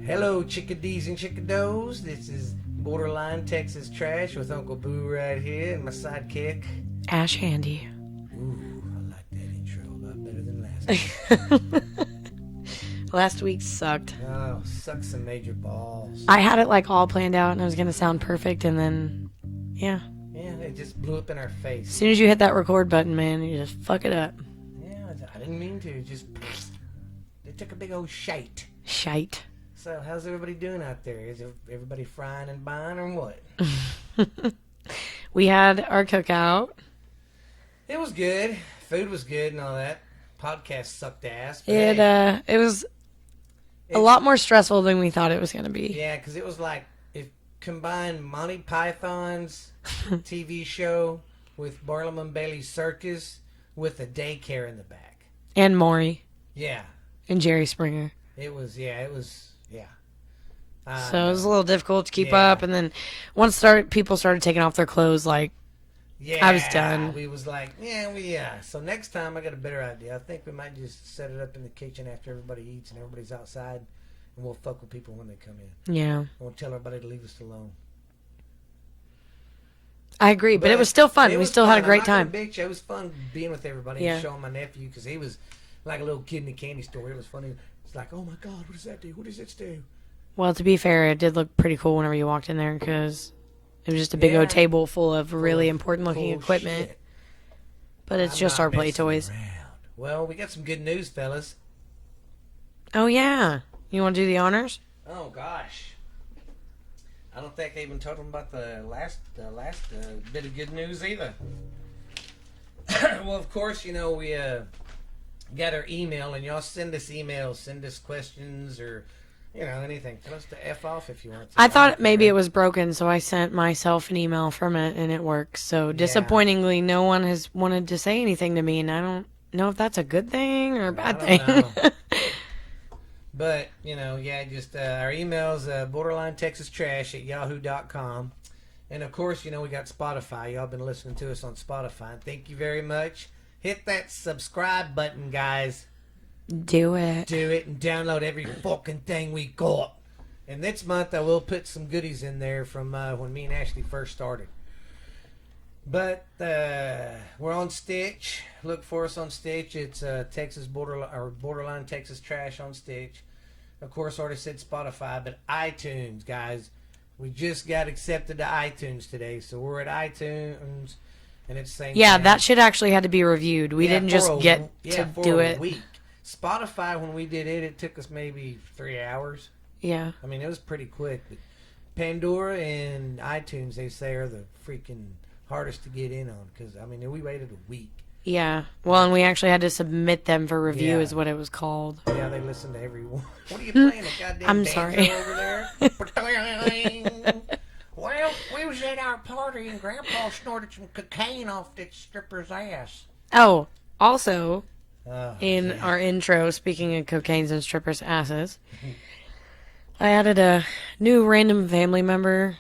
Hello, chickadees and chickadoes. This is Borderline Texas Trash with Uncle Boo right here and my sidekick. Ash Handy. Ooh, I like that intro a lot better than last week. Last week sucked. Oh, sucks some major balls. I had it like all planned out and it was going to sound perfect and then, yeah. Yeah, it just blew up in our As face. soon as you hit that record button, man, you just fuck it up. Yeah, I didn't mean to. Just, they took a big old shite. Shite. So, how's everybody doing out there? Is everybody frying and buying or what? We had our cookout. It was good. Food was good and all that. Podcast sucked ass. But It was a lot more stressful than we thought it was going to be. Yeah, because it was like if combined Monty Python's TV show with Barnum and Bailey Circus with a daycare in the back. And Maury Yeah, and Jerry Springer. it was. So it was a little difficult to keep yeah. up. And then once people started taking off their clothes, like, Yeah, I was done. We was like, yeah. So next time I got a better idea. I think we might just set it up in the kitchen after everybody eats and everybody's outside, and we'll fuck with people when they come in. yeah. And we'll tell everybody to leave us alone. I agree, but it was still fun. It We was still fun. had a great I'm not time. gonna bitch. It was fun being with everybody Yeah. and showing my nephew because he was like a little kid in a candy store. It was funny. It's like, oh my god, what does that do? What does it do? Well, to be fair, it did look pretty cool whenever you walked in there because it was just a big Yeah. old table full of really important looking Cool equipment. shit. But it's I'm just not our play messing toys. around. Well, we got some good news, fellas. Oh, yeah. You want to do the honors? Oh gosh, I don't think I even told them about the last bit of good news either. Well, of course, we got our email, and y'all send us emails, send us questions, or anything. Tell us to F off if you want to. I thought maybe it was broken, so I sent myself an email from it, and it works. So disappointingly, no one has wanted to say anything to me, and I don't know if that's a good thing or a bad thing. know. But, just our email's borderlinetexastrash@yahoo.com. And, of course, we got Spotify. Y'all been listening to us on Spotify. Thank you very much. Hit that subscribe button, guys. Do it. Do it and download every fucking thing we got. And this month I will put some goodies in there from when me and Ashley first started. But we're on Stitch. Look for us on Stitch. It's Borderline Texas Trash on Stitch. Of course, already said Spotify, but iTunes, guys. We just got accepted to iTunes today, so we're at iTunes, and it's saying That shit actually had to be reviewed. We didn't just get to do it. Week. Spotify, when we did it, it took us maybe 3 hours. Yeah. I mean, it was pretty quick. But Pandora and iTunes, they say, are the freaking hardest to get in on because, we waited a week. Yeah. Well, and we actually had to submit them for review, Yeah. is what it was called. Yeah, they listen to every one. What are you playing? A goddamn I'm banjo sorry. over there? Well, we was at our party and Grandpa snorted some cocaine off that stripper's ass. Oh, also, Oh, in yeah. our intro, speaking of cocaines and strippers' asses, I added a new random family member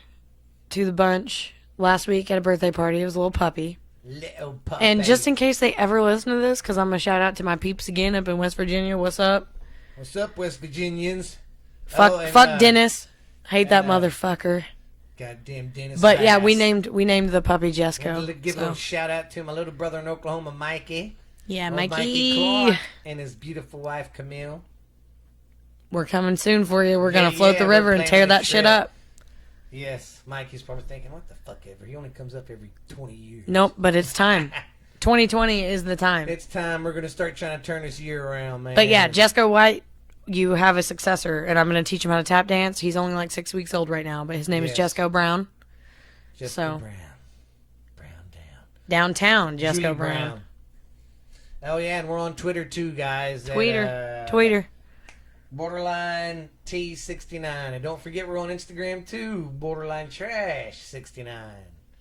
to the bunch last week at a birthday party. It was a little puppy. Little puppy. And just in case they ever listen to this, because I'm going to shout out to my peeps again up in West Virginia. What's up? What's up, West Virginians? Fuck, Oh, and, fuck Dennis. Hate that and, motherfucker. Goddamn Dennis. But yeah, Bass. we named the puppy Want Jesco. to give a so. little shout out to my little brother in Oklahoma, Mikey. Yeah, Old Mikey. Clark, and his beautiful wife, Camille. We're coming soon for you. We're going to Yeah, float the we're river and tear planning a that shit trip. up. Yes, Mikey's probably thinking, what the fuck ever? He only comes up every 20 years. Nope, but it's time. 2020 is the time. It's time. We're going to start trying to turn this year around, man. But yeah, Jesco White, you have a successor, and I'm going to teach him how to tap dance. He's only like 6 weeks old right now, but his name is Yes. Jesco Brown. Jessica so- Brown down. Downtown, Jesco Julie Brown. Oh, yeah, and we're on Twitter, too, guys. Tweeter. Borderline T69. And don't forget, we're on Instagram, too. Borderline Trash 69.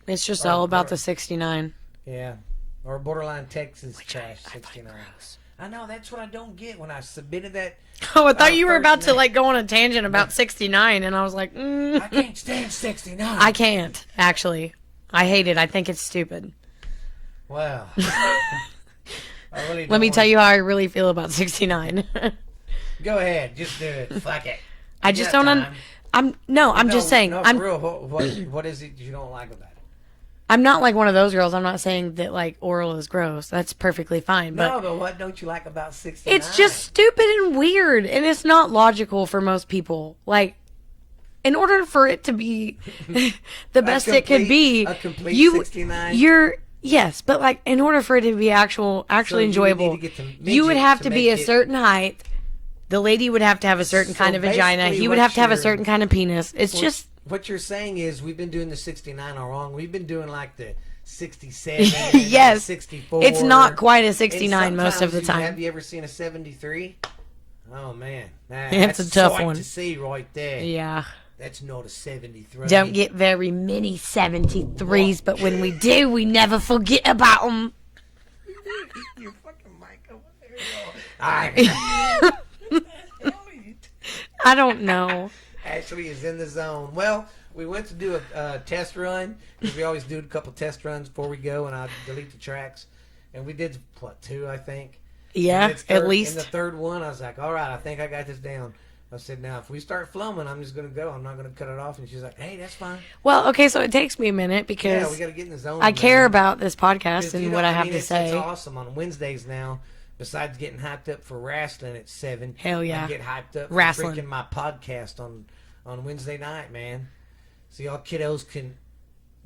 It's just Or- all about or- the 69. Yeah. Or Borderline Texas Trash I find 69. gross. I know, that's what I don't get when I submitted that. Oh, I thought you were first about to name. like go on a tangent about 69, and I was like, I can't stand 69. I can't, actually. I hate it. I think it's stupid. Wow. Let me tell you how I really feel about 69. Go ahead, just do it. Fuck it. I just got don't. time. I'm just saying. No, I'm. for real. What is it you don't like about it? I'm not like one of those girls. I'm not saying that like oral is gross. That's perfectly fine. But No, but what don't you like about 69? it's just stupid and weird, and it's not logical for most people. Like, in order for it to be the best it could be, a complete you 69? you're yes, but like in order for it to be actually So you would enjoyable, need to get the you would midget have to to be make a it- certain height. The lady would have to have a certain So kind of vagina. basically He would what have to have a you're- certain kind of penis. It's just What you're saying is we've been doing the 69 all wrong. We've been doing like the 67, Yes. 64. it's not quite a And 69 most of the sometimes Have time. you ever seen a 73? Oh man, It's that's a tough sight one. to see right there. Yeah. That's not a 73. Don't get very many 73s, but when we do, we never forget about them. your fucking mic over there. I I don't know. Ashley is in the zone. Well, we went to do a test run because we always do a couple test runs before we go, and I delete the tracks. And we did what, 2, I think. Yeah, And it's at In least. the third one, I was like, all right, I think I got this down. I said, now if we start flowing, I'm just gonna go. I'm not gonna cut it off. And she's like, hey, that's fine. Well, okay, so it takes me a minute Yeah, because we got to get in the zone. I care man. about this podcast 'Cause, and you know, what I have mean, to it's say. awesome on Wednesdays now. Besides getting hyped up for wrestling at 7, Hell yeah. I get hyped up Wrestling. for freaking my podcast on Wednesday night, man. So y'all kiddos can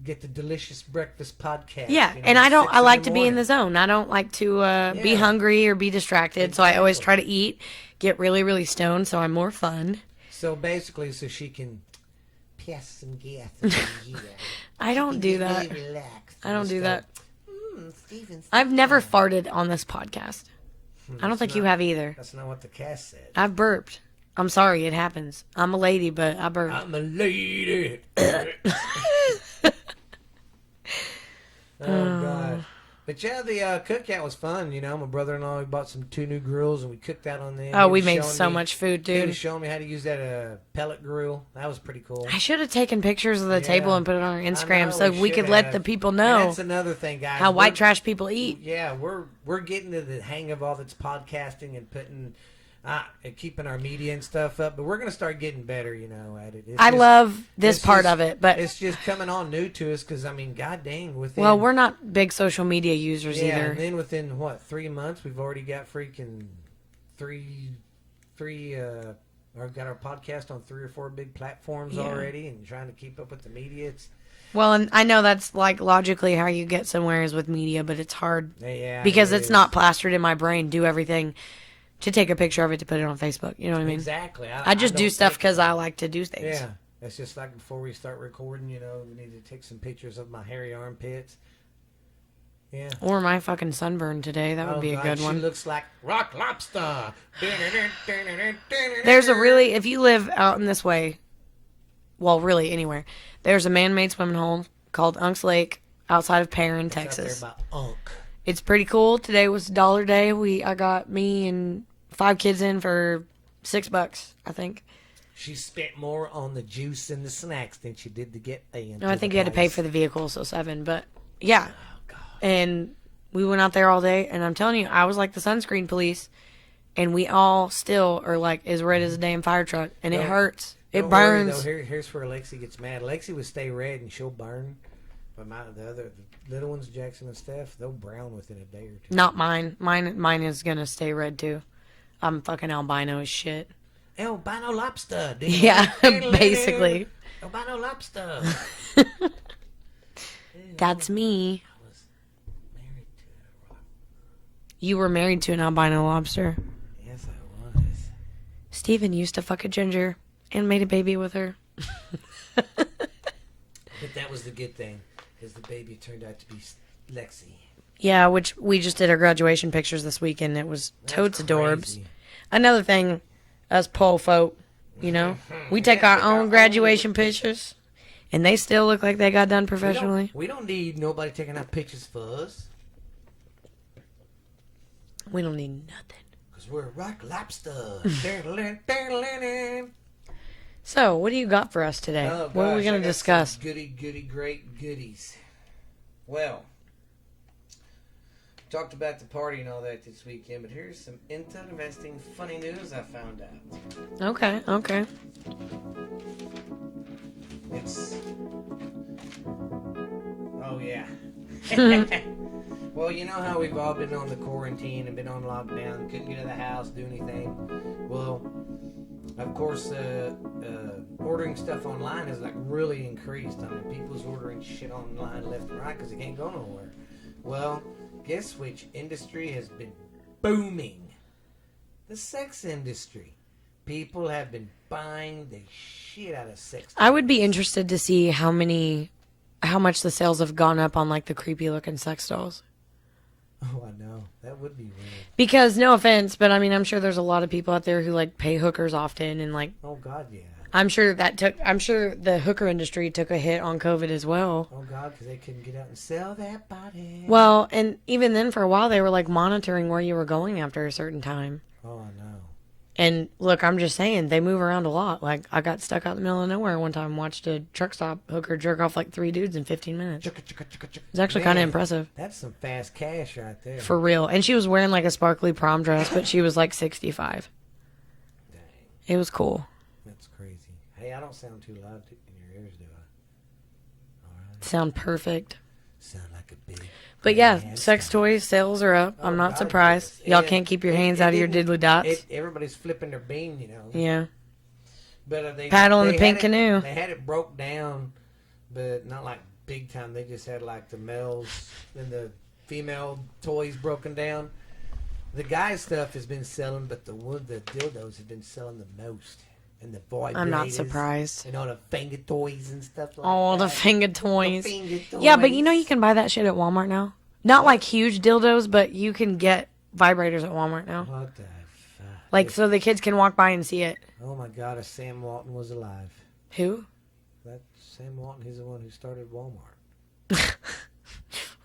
get the delicious breakfast podcast. Yeah, you know, and I don't. 6 I in like the to be in morning. the zone. I don't like to be Yeah. hungry or be distracted. So I always Exactly. try to eat, get really, really stoned, so I'm more fun. So basically, so she can pass some gas. I don't do that. Really relax. I don't do that. Steven, I've never farted on this podcast. I don't think you have either. That's not what the cast said. I've burped. I'm sorry, it happens. I'm a lady, but I burp. I'm a lady. Oh God! But yeah, the cookout was fun. You know, my brother-in-law we bought 2 new grills and we cooked out on them. Oh, He we was made showing so me- much food, He was dude. showing me how to use that pellet grill. That was pretty cool. I should have taken pictures of the Yeah. table and put it on our I Instagram know, so we should could let have. the people And know that's another thing, guys. how white We're- trash people eat. Yeah, we're getting to the hang of all this podcasting and putting, and keeping our media and stuff up. But we're gonna start getting better, you know, at it. It's I just- love this it's part just- of it, but it's just coming on new to us because I mean, god dang, within well, we're not big social media users yeah, either. and then within what 3 months, we've already got freaking or got our podcast on 3 or 4 big platforms Yeah. already, and trying to keep up with the media. It's Well, and I know that's like logically how you get somewhere is with media, but it's hard yeah, because it it's is. not plastered in my brain. Do everything to take a picture of it to put it on Facebook. You know what I mean? Exactly. I just do don't stuff take- because I like to do things. Yeah, it's just like before we start recording, you know, we need to take some pictures of my hairy armpits. Yeah. Or my fucking sunburn today. That would be a God, good she one. looks like rock lobster. There's a really, if you live out in this way, well, really anywhere, there's a man-made swimming hole called Unks Lake outside of Perrin, It's out Texas. there by Unk. It's pretty cool. Today was $1 day. I got me and 5 kids in for $6, I think. She spent more on the juice and the snacks than she did to get in. No, I think you had to pay for the vehicle, so 7. But yeah, and we went out there all day, and I'm telling you, I was like the sunscreen police, and we all still are like as red as a damn fire truck, and it Don't- hurts. It Don't worry, burns. though. Here's where Lexi gets mad. Lexi would stay red and she'll burn. But the little ones, Jackson and Steph, they'll brown within a day or 2. Not mine. Mine is gonna stay red too. I'm fucking albino as shit. Albino lobster. Yeah, basically. Albino lobster. That's me. I was married to a rock. You were married to an albino lobster. Yes, I was. Steven used to fuck a ginger and made a baby with her. But that was the good thing, because the baby turned out to be Lexi. Yeah, which we just did our graduation pictures this weekend. It was totes That's adorbs. crazy. Another thing, us pole folk, you know, we take our own graduation pictures, and they still look like they got done professionally. We don't need nobody taking out pictures for us, We don't need nothing. because we're rock lobster. So, what do you got for us today? Oh, What are we gosh, going I to got discuss? some goody, great goodies. Well, talked about the party and all that this weekend, but here's some interesting, funny news I found out. Okay. Well, you know how we've all been on the quarantine and been on lockdown, couldn't get out of the house, do anything. Well, of course, ordering stuff online has like really increased. I mean, people's ordering shit online left and right because they can't go nowhere. Well, guess which industry has been booming? The sex industry. People have been buying the shit out of sex. I would be interested to see how much the sales have gone up on like the creepy looking sex dolls. Oh, I know. That would be weird. Because no offense, but I mean, I'm sure there's a lot of people out there who like pay hookers often, and like, Oh, God, yeah. I'm sure the hooker industry took a hit on COVID as well. Oh, God, because they couldn't get out and sell that body. Well, and even then for a while they were like monitoring where you were going after a certain time. Oh, I know. And look, I'm just saying, they move around a lot. Like, I got stuck out in the middle of nowhere one time and watched a truck stop hooker jerk off like 3 dudes in 15 minutes. It's actually kind of impressive. That's some fast cash right there. For real. And she was wearing like a sparkly prom dress, but she was like 65. Dang, It was cool. that's crazy. Hey, I don't sound too loud in your ears, do I? All right. Sound perfect. Sound like a big... But yeah, man. sex toys sales are up. I'm not God, surprised. yes. Y'all And can't keep your hands it out of your didn't- diddly dots. Everybody's flipping their bean, you know. Yeah. But they Paddle in they the pink had it- canoe. They had it broke down, but not like big time. They just had like the males and the female toys broken down. The guy stuff has been selling, but the dildos have been selling the most. And the vibrators. I'm not surprised. And all the finger toys and stuff like All that. the finger toys. The finger toys. Yeah, but you know you can buy that shit at Walmart now. Not like huge dildos, but you can get vibrators at Walmart now. What the fuck? Like, so the kids can walk by and see it. Oh my God, if Sam Walton was alive. Who? That Sam Walton, he's the one who started Walmart.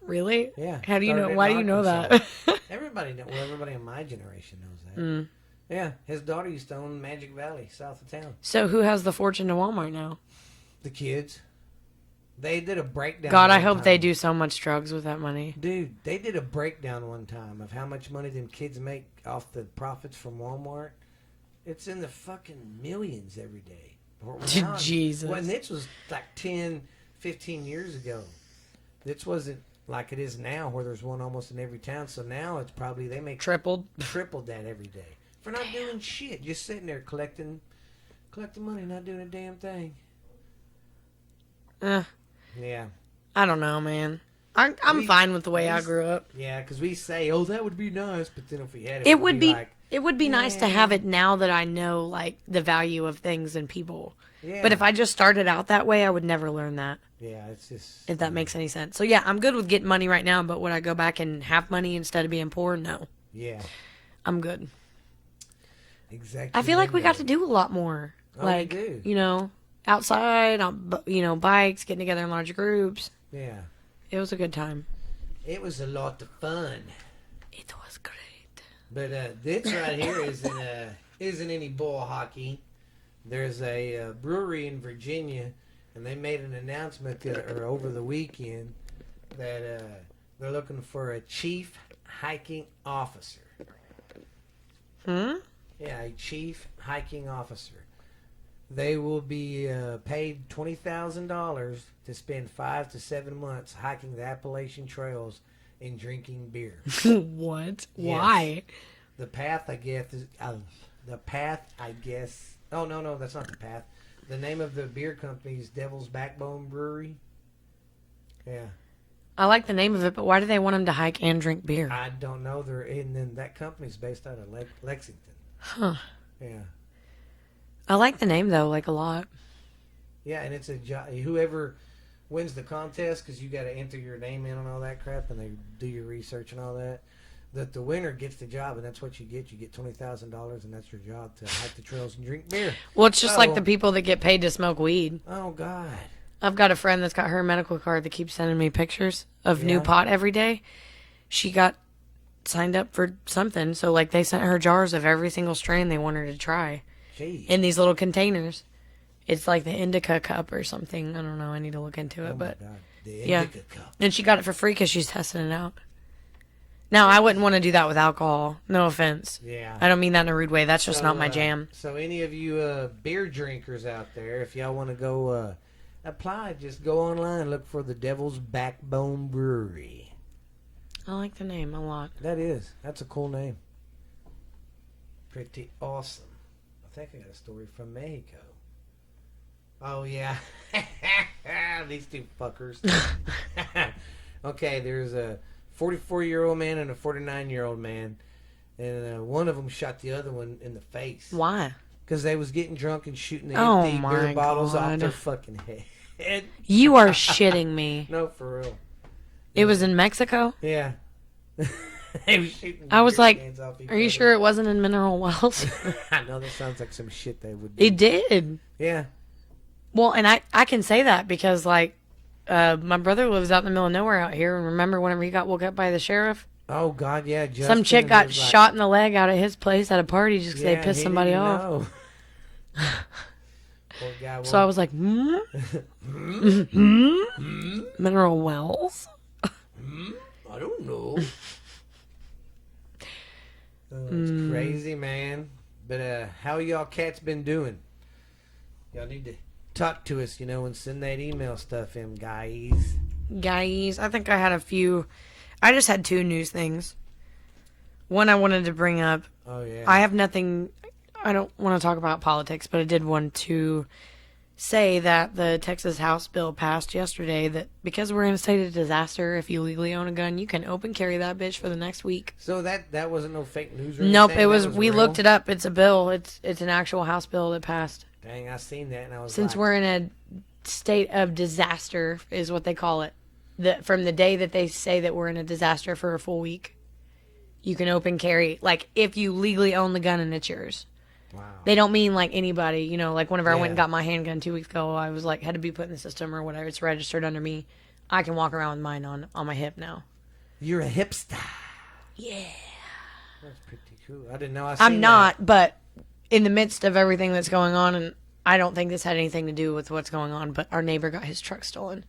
Really? Yeah. How do you know? started in Why do you know Arkansas. that? Everybody know. Well, everybody in my generation knows that. Mm. Yeah, his daughter used to own Magic Valley, south of town. So who has the fortune to Walmart now? The kids. They did a breakdown. God, I one hope they time. do so much drugs with that money. Dude, they did a breakdown one time of how much money them kids make off the profits from Walmart. It's in the fucking millions every day. Or now- Jesus. Well, and this was like 10, 15 years ago. This wasn't like it is now where there's one almost in every town. So now it's probably, they make Tripled. tripled that every day. For not doing shit. Just sitting there collecting money, not doing a damn thing. Yeah. I don't know, man. I'm fine with the way I grew up. Yeah, because we say, oh, that would be nice. But then if we had it, It would be like, it would be nice to have it now that I know like the value of things and people. yeah. But if I just started out that way, I would never learn that. Yeah, it's just. If that makes any sense. So yeah, I'm good with getting money right now, but would I go back and have money instead of being poor? No. Yeah, I'm good. exactly. I feel like we got to do a lot more. Oh, we Like, do. you know, outside, on bikes, getting together in large groups. Yeah. It was a good time. It was a lot of fun. It was great. But this right here isn't any bull hockey. There's a brewery in Virginia, and they made an announcement over the weekend that they're looking for a chief hiking officer. Hmm? Yeah, a chief hiking officer. They will be paid $20,000 to spend 5 to 7 months hiking the Appalachian trails and drinking beer. What? Yes. Why? The path, I guess, is the path. I guess. Oh no, that's not the path. The name of the beer company is Devil's Backbone Brewery. Yeah, I like the name of it, but why do they want him to hike and drink beer? I don't know. And then that company's based out of Lexington. Huh. Yeah, I like the name though, like a lot. yeah, and it's a whoever wins the contest, because you got to enter your name in and all that crap, and they do your research and all that. That the winner gets the job, and that's what you get. You get $20,000, and that's your job, to hike the trails and drink beer. Well, it's just like Oh. the people that get paid to smoke weed. Oh God. I've got a friend that's got her medical card that keeps sending me pictures of new Yeah. pot every day. She got signed up for something, so like they sent her jars of every single strain they want her to try Jeez. in these little containers. It's like the Indica cup or something. I don't know. I need to look into it, Oh my but God. The yeah. Indica Cup. and she got it for free because she's testing it out. Now, I wouldn't want to do that with alcohol. No offense. Yeah. I don't mean that in a rude way. That's just not my jam. So any of you beer drinkers out there, if y'all want to go apply. Just go online, look for the Devil's Backbone Brewery. I like the name a lot. That's a cool name. Pretty awesome. I think I got a story from Mexico. Oh yeah, these two fuckers. Okay, there's a 44-year-old man and a 49-year-old man, and one of them shot the other one in the face. Why? Because they was getting drunk and shooting the Oh empty my beer bottles off God. their fucking head. You are shitting me. No, for real. It was in Mexico? Yeah. They was shooting I was beer like, cans off each are you other. sure it wasn't in Mineral Wells? I know that sounds like some shit they would do. It did. Yeah. Well, and I can say that because, like, my brother lives out in the middle of nowhere out here. And remember whenever he got woke up by the sheriff? Oh, God, yeah. Some chick got shot in the leg out at his place at a party just because they pissed he somebody didn't off. know. Poor guy. So I was like, Mineral Wells? I don't know. It's crazy, man. But how y'all cats been doing? Y'all need to talk to us, and send that email stuff in, guys. Guys, I think I had a few. I just had two news things. One I wanted to bring up. Oh, yeah. I have nothing. I don't want to talk about politics, but I did want to say that the Texas House bill passed yesterday that because we're in a state of disaster, if you legally own a gun, you can open carry that bitch for the next week. So that wasn't no fake news or Nope, anything? it was. That We real? looked it up. It's a bill. It's an actual House bill that passed. Dang, I seen that, and I was Since like, we're in a state of disaster, is what they call it. From the day that they say that we're in a disaster for a full week, you can open carry. Like, if you legally own the gun and it's yours. wow. They don't mean like anybody, like whenever I went and Yeah. got my handgun 2 weeks ago, I was like, had to be put in the system or whatever. It's registered under me. I can walk around with mine on my hip now. You're a hipster. Yeah. That's pretty cool. I didn't know I I'm seen not, but in the midst of everything that's going on, and I don't think this had anything to do with what's going on, but our neighbor got his truck stolen.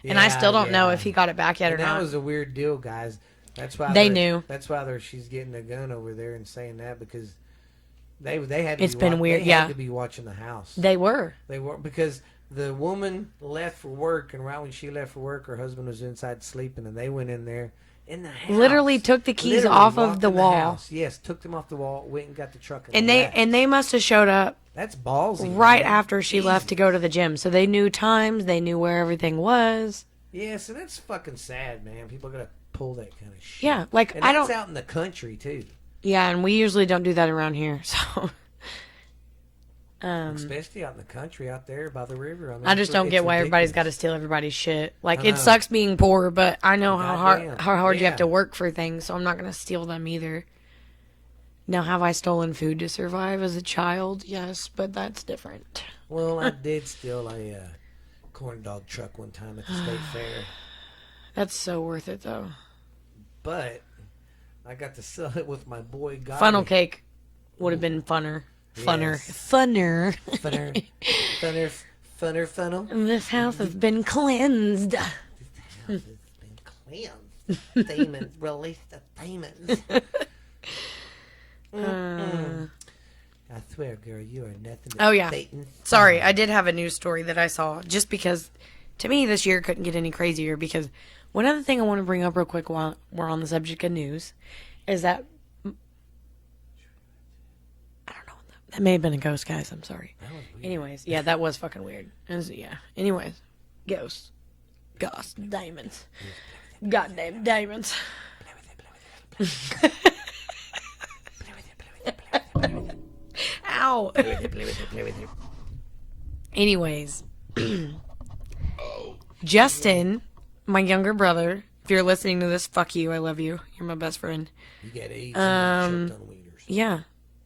And I still don't know if he got it back yet And or that not. was a weird deal, guys. That's why They knew. That's why she's getting a gun over there and saying that because they had to It's be been weird, they yeah. had to be watching the house. They were. They were because the woman left for work, and right when she left for work, her husband was inside sleeping, and they went in there in the house. Literally took the keys Literally off of walked the in wall. house. Yes, took them off the wall, went and got the truck, And left. they must have showed up That's ballsy. right man. after she left to go to the gym. So they knew times, they knew where everything was. Yeah, so that's fucking sad, man. People gotta pull that kind of shit. Yeah, like, and I that's don't- out in the country too. Yeah, and we usually don't do that around here. So Especially out in the country, out there by the river. I mean, I just don't it's get why everybody's got to ridiculous. steal everybody's shit. Like, I it know. sucks being poor, but I know Goddamn. how hard you have Yeah. to work for things, so I'm not going to steal them either. Now, have I stolen food to survive as a child? Yes, but that's different. Well, I did steal a corn dog truck one time at the state fair, That's so worth it, though. but I got to sell it with my boy God. Funnel cake would have been funner. Funner. Yes. Funner. funner funnel. This house has been cleansed. It's been cleansed. Demons, release the demons. I swear, girl, you are nothing but Oh, yeah. Satan. Sorry, I did have a news story that I saw just because to me this year couldn't get any crazier because one other thing I want to bring up real quick while we're on the subject of news is that I don't know. That may have been a ghost, guys. I'm sorry. That was weird. Anyways, yeah, that was fucking weird. Yeah. Anyways, ghosts. Ghosts. Diamonds. Goddamn diamonds. Ow. Anyways, Justin, my younger brother, if you're listening to this, fuck you. I love you. You're my best friend. You got AIDS Um, and choked on wieners. Yeah.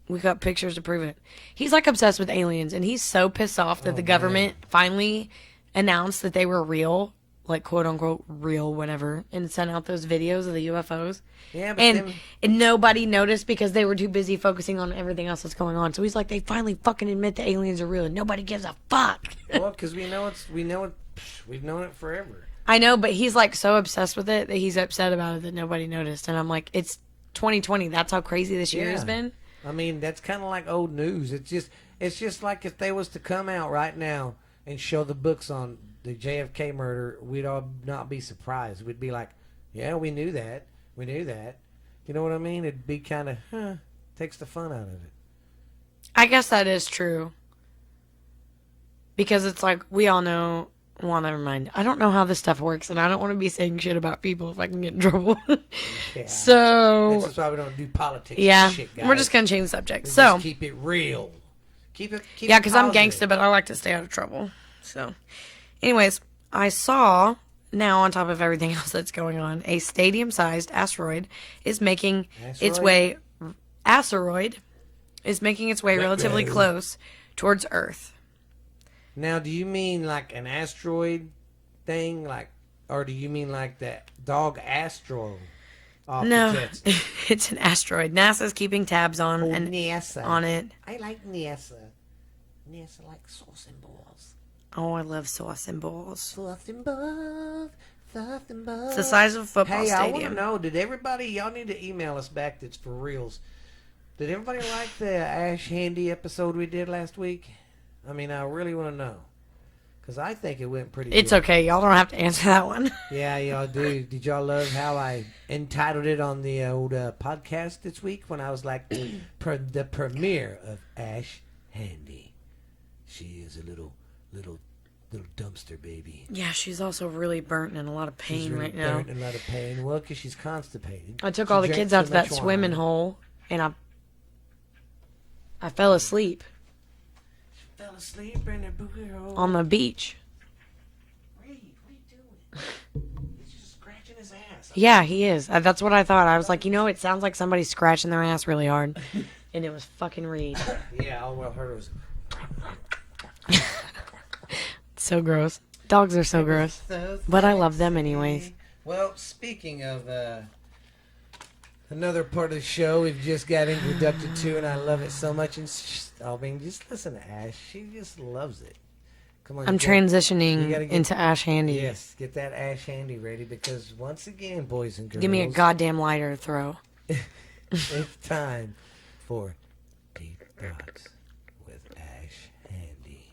We got pictures to prove it. He's like obsessed with aliens, and he's so pissed off that the government finally announced that they were real, like quote unquote real, whatever, and sent out those videos of the UFOs. Yeah, but And nobody noticed because they were too busy focusing on everything else that's going on. So he's like, they finally fucking admit the aliens are real, and nobody gives a fuck. well, because we've known it forever. I know, but he's like so obsessed with it that he's upset about it that nobody noticed. And I'm like, it's 2020. That's how crazy this year has Yeah. been. I mean, that's kind of like old news. It's just like if they was to come out right now and show the books on the JFK murder, we'd all not be surprised. We'd be like, yeah, we knew that. We knew that. You know what I mean? It'd be kind of, takes the fun out of it. I guess that is true. Because it's like, we all know, well, never mind. I don't know how this stuff works, and I don't want to be saying shit about people if I can get in trouble. Yeah. So, This is why we don't do politics yeah, and shit, guys. we're just going to change the subject. We So, just keep it real. Keep it yeah, because I'm positive. gangsta, but I like to stay out of trouble. So, anyways, I saw, now on top of everything else that's going on, a stadium-sized asteroid is making its way... Asteroid is making its way relatively close towards Earth. Now, do you mean like an asteroid thing, or do you mean like that dog Astro? Off No, the Jets? it's an asteroid. NASA's keeping tabs on NASA. on it. I like NASA. NASA like sauce and balls. Oh, I love sauce and balls. Sauce and balls. Sauce and balls. It's the size of a football Hey, I want to stadium. know, did everybody, y'all need to email us back that's for reals. Did everybody like the Ash Handy episode we did last week? I mean, I really want to know. Because I think it went pretty It's good. okay. Y'all don't have to answer that one. Yeah, y'all do. Did y'all love how I entitled it on the old podcast this week when I was like, the premiere of Ash Handy. She is a little dumpster baby. Yeah, she's also really burnt and in a lot of pain She's really right now. burnt and a lot of pain. Well, because she's constipated. I took She all the drank kids too out to that much wine. swimming hole, and I fell asleep Fell asleep in a boogie hole. on the beach. Reed, what are you doing? He's just scratching his ass. Yeah, he is. That's what I thought. I was like, it sounds like somebody's scratching their ass really hard. And it was fucking Reed. Yeah, all I heard was... So gross. Dogs are so gross. But I love them anyways. Well, speaking of another part of the show we've just got introduced to, and I love it so much. And I mean, just listen to Ash. She just loves it. Come on. I'm you transitioning gotta get- into Ash Handy. Yes, get that Ash Handy ready because once again, boys and girls, Give me a goddamn lighter to throw. it's time for Deep Thoughts with Ash Handy.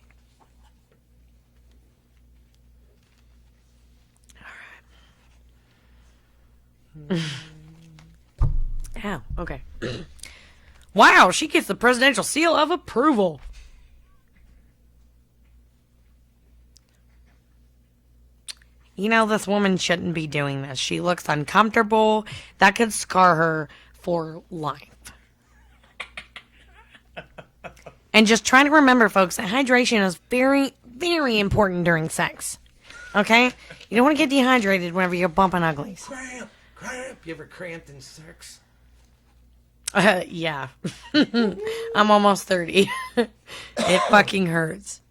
Ow, okay. Wow, she gets the presidential seal of approval. This woman shouldn't be doing this. She looks uncomfortable. That could scar her for life. And just try to remember, folks, that hydration is very, very important during sex. Okay? You don't want to get dehydrated whenever you're bumping uglies. Cramp. You ever cramped in sex? Yeah. I'm almost 30. It fucking hurts.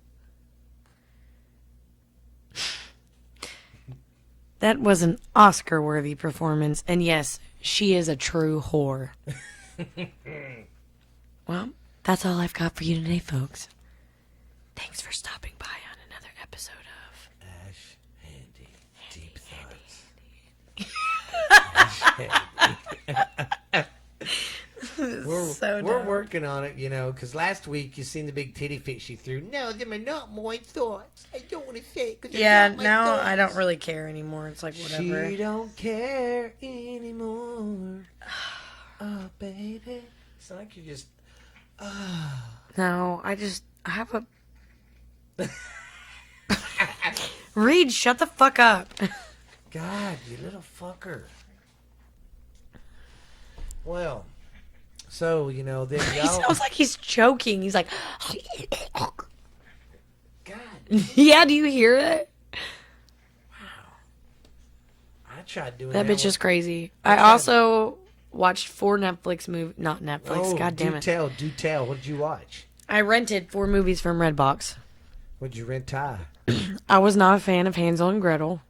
That was an Oscar-worthy performance, and yes, she is a true whore. Well, that's all I've got for you today, folks. Thanks for stopping by on another episode of Ash Handy. Deep Thoughts. We're working on it, because last week you seen the big titty fit she threw. No, them are not my thoughts. I don't want to say it 'cause they're Yeah, not my now thoughts. I don't really care anymore. It's like whatever. She don't care anymore. Oh, baby. It's like you just... No, I have a... Reed, shut the fuck up. God, you little fucker. Well, so, then He y'all... sounds like he's choking. He's like... God, Yeah, do you hear it? I tried doing That that bitch is one. crazy. I also watched 4 Netflix movies. Not Netflix, Oh, god damn do it. tell. What did you watch? I rented 4 movies from Redbox. What'd you rent, Ty? I was not a fan of Hansel and Gretel.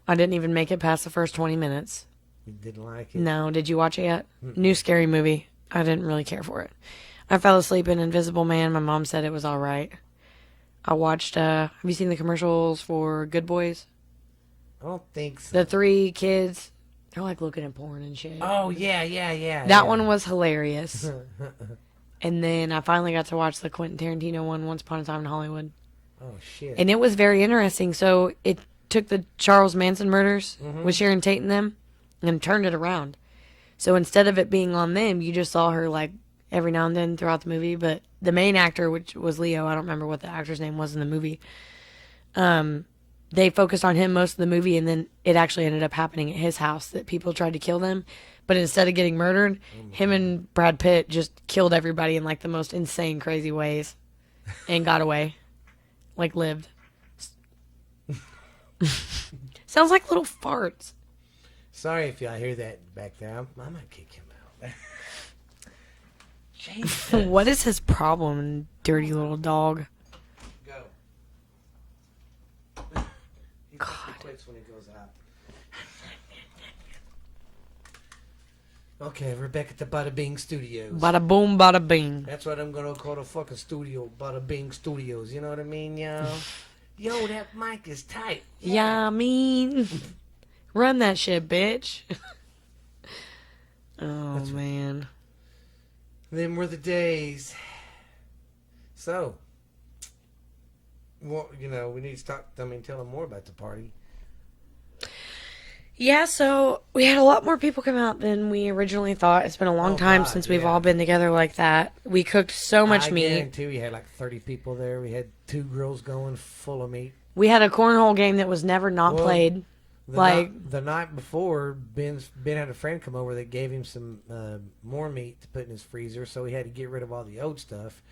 I didn't even make it past the first 20 minutes. You didn't like it? No, did you watch it yet? New scary movie. I didn't really care for it. I fell asleep in Invisible Man. My mom said it was all right. I watched, have you seen the commercials for Good Boys? I don't think so. The 3 kids, they're like looking at porn and shit. Oh, yeah. That one was hilarious. And then I finally got to watch the Quentin Tarantino one, Once Upon a Time in Hollywood. Oh, shit. And it was very interesting. So it took the Charles Manson murders with Sharon Tate and them and turned it around. So instead of it being on them, you just saw her like every now and then throughout the movie. But the main actor, which was Leo, I don't remember what the actor's name was in the movie. They focused on him most of the movie, and then it actually ended up happening at his house that people tried to kill them. But instead of getting murdered, him and Brad Pitt just killed everybody in like the most insane, crazy ways and got away. Like lived. Sounds like little farts. Sorry if y'all hear that back there. I might kick him out. Jesus. What is his problem, dirty little dog? Go. He quits when he goes out. Okay, we're back at the Bada Bing Studios. Bada boom, bada bing. That's what I'm gonna call the fucking studio, Bada Bing Studios. You know what I mean, yo? Yo, that mic is tight. Yeah, I mean, run that shit, bitch. Oh, man. Them were the days. So, well, you know, we need to talk. I mean, tell them more about the party. Yeah, so we had a lot more people come out than we originally thought. It's been a long time since we've all been together like that. We cooked so much meat. I guarantee we had like 30 people there. We had 2 girls going full of meat. We had a cornhole game that was never not played. The night before, Ben had a friend come over that gave him some more meat to put in his freezer, so he had to get rid of all the old stuff.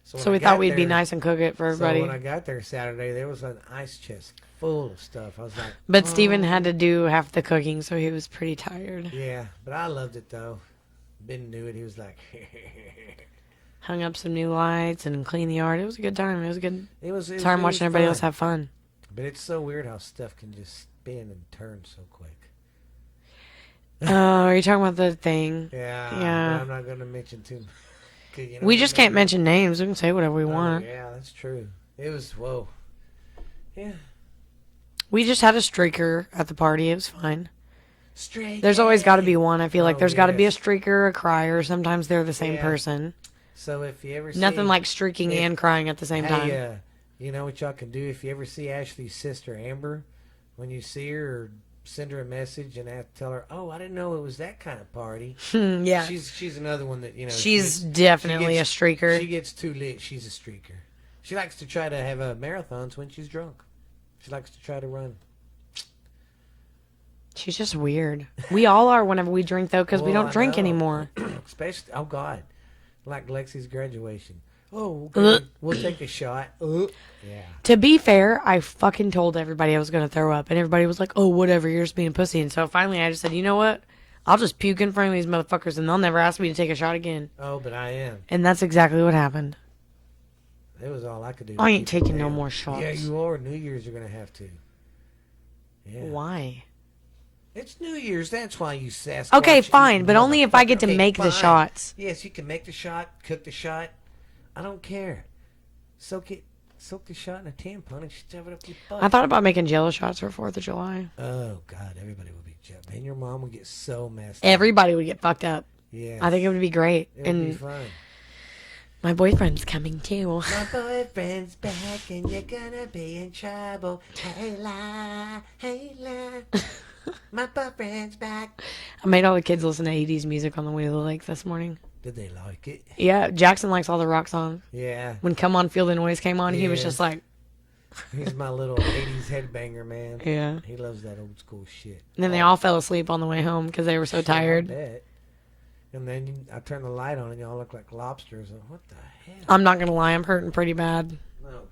So we thought we'd be nice and cook it for everybody. So when I got there Saturday, there was an ice chest full of stuff. I was like, but Steven had to do half the cooking, so he was pretty tired. Yeah, but I loved it though. Ben knew it. He was like, hung up some new lights and cleaned the yard. It was a good time. It was a good time watching everybody else have fun. But it's so weird how stuff can just spin and turn so quick. Oh, are you talking about the thing? Yeah. I'm not going to mention too much. You know, we just can't mention names. We can say whatever we want. Yeah, that's true. It was, whoa. Yeah. We just had a streaker at the party. It was fine. Streaker. There's always got to be one. I feel like there's got to be a streaker, a crier. Sometimes they're the same person. So if you ever see... Nothing like streaking and crying at the same time. You know what y'all can do? If you ever see Ashley's sister, Amber, when you see her, or send her a message and tell her, "Oh, I didn't know it was that kind of party." Yeah. She's another one that, you know... She's definitely a streaker. She gets too lit. She's a streaker. She likes to try to have marathons when she's drunk. She likes to try to run. She's just weird. We all are whenever we drink, though, because we don't drink anymore. Especially, oh, God. Like Lexi's graduation. Oh, we'll take a shot. Yeah. To be fair, I fucking told everybody I was going to throw up, and everybody was like, "Oh, whatever, you're just being a pussy." And so finally I just said, you know what? I'll just puke in front of these motherfuckers, and they'll never ask me to take a shot again. Oh, but I am. And that's exactly what happened. It was all I could do. I ain't taking no more shots. Yeah, you are. New Year's, you're going to have to. Yeah. Why? It's New Year's. That's why you Sasquatch. Okay, fine, but only if I get to make the shots. Yes, you can make the shot, cook the shot. I don't care. Soak the shot in a tampon and shove it up your butt. I thought about making Jello shots for 4th of July. Oh, God, everybody would be jello. And your mom would get so messed up. Everybody would get fucked up. Yeah. I think it would be great. It would be fun. My boyfriend's coming, too. My boyfriend's back and you're gonna be in trouble. Hey, la, hey, la. My boyfriend's back. I made all the kids listen to 80s music on the way to the lake this morning. Did they like it? Yeah, Jackson likes all the rock songs. Yeah. When Come On Feel the Noise came on, he was just like... He's my little 80s headbanger, man. Yeah. He loves that old school shit. And then they all fell asleep on the way home because they were so tired. I bet. And then I turn the light on and y'all look like lobsters. What the hell? I'm not going to lie, I'm hurting pretty bad. No.